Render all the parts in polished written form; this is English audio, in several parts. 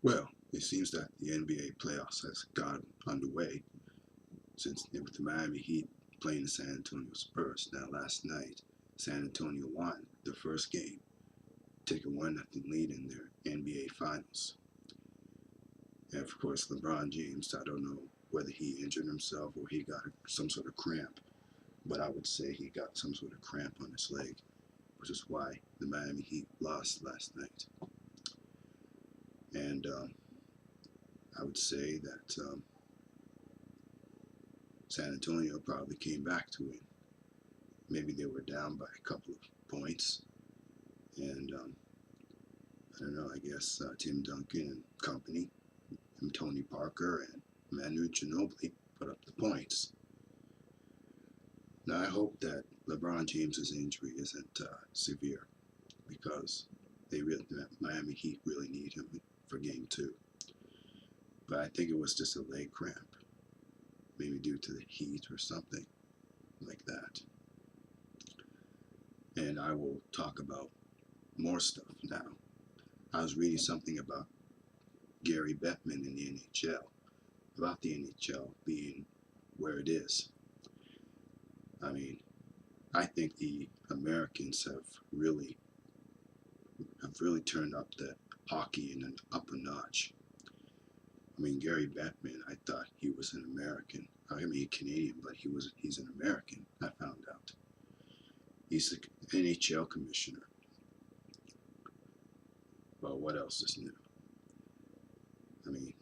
Well, it seems that the NBA playoffs has got underway since with the Miami Heat playing the San Antonio Spurs. Now, last night, San Antonio won the first game, taking 1-0 lead in their NBA Finals. And of course, LeBron James, I don't know whether he injured himself or he got some sort of cramp, but I would say he got some sort of cramp on his leg, which is why the Miami Heat lost last night. And I would say that San Antonio probably came back to win. Maybe they were down by a couple of points, and I don't know. I guess Tim Duncan and company, and Tony Parker and Manu Ginobili put up the points. Now I hope that LeBron James's injury isn't severe, because the Miami Heat really need him for Game 2. But I think it was just a leg cramp, maybe due to the heat or something like that. And I will talk about more stuff now. I was reading something about Gary Bettman in the NHL, about the NHL being where it is. I mean, I think the Americans have really turned up the hockey in an upper notch. I mean, Gary Bettman, I thought he was an American. I mean, Canadian, but he's an American, I found out. He's the NHL Commissioner. Well, what else is new? I mean,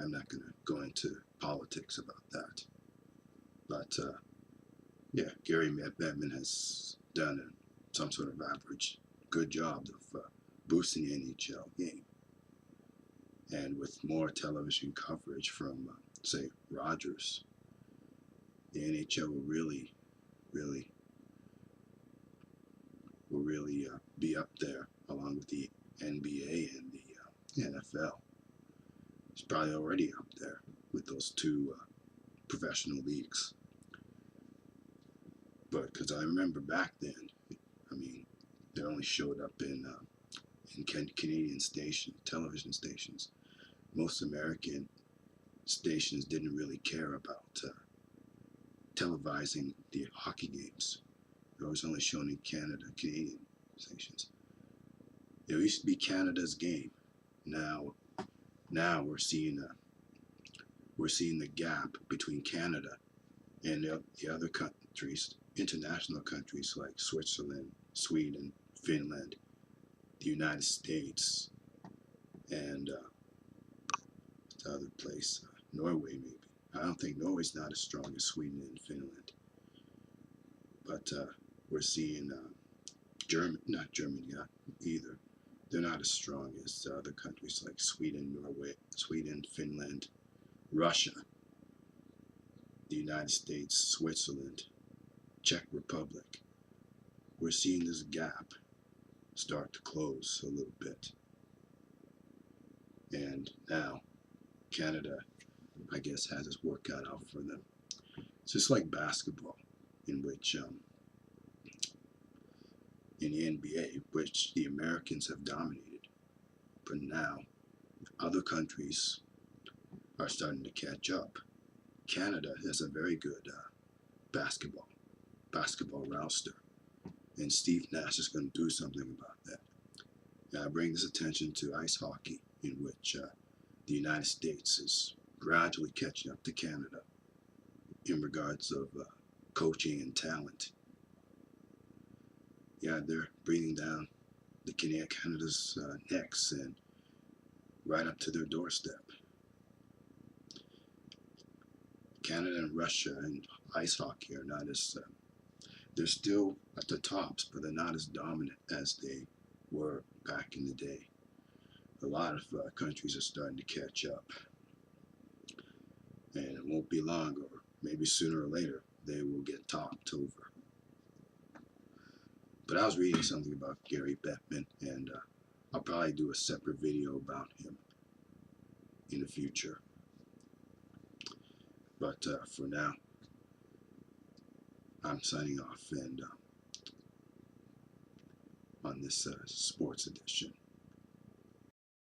I'm not going to go into politics about that. But, yeah, Gary Bettman has done some sort of average good job of boosting the NHL game. And with more television coverage from, say, Rogers, the NHL will really be up there along with the NBA and the NFL. It's probably already up there with those two professional leagues. But because I remember back then, I mean, they only showed up in Canadian television stations. Most American stations didn't really care about televising the hockey games. They was only shown in Canadian stations. It used to be Canada's game. Now we're seeing the gap between Canada and the other countries, international countries like Switzerland, Sweden, Finland, the United States, and the other place, Norway maybe. I don't think Norway's not as strong as Sweden and Finland, but we're seeing not Germany either. They're not as strong as other countries like Sweden, Norway, Finland, Russia, the United States, Switzerland, Czech Republic. We're seeing this gap start to close a little bit. And now Canada, I guess, has its work cut out for them. It's just like basketball, in which in the NBA, which the Americans have dominated. But now other countries are starting to catch up. Canada has a very good basketball roster, and Steve Nash is going to do something about that. And I bring this attention to ice hockey, in which the United States is gradually catching up to Canada in regards of coaching and talent. Yeah, they're breathing down Canada's necks and right up to their doorstep. Canada and Russia and ice hockey are not as they're still at the tops, but they're not as dominant as they were back in the day. A lot of countries are starting to catch up, and it won't be long, or maybe sooner or later, they will get topped over. But I was reading something about Gary Bettman, and I'll probably do a separate video about him in the future. But for now, I'm signing off, and on this sports edition.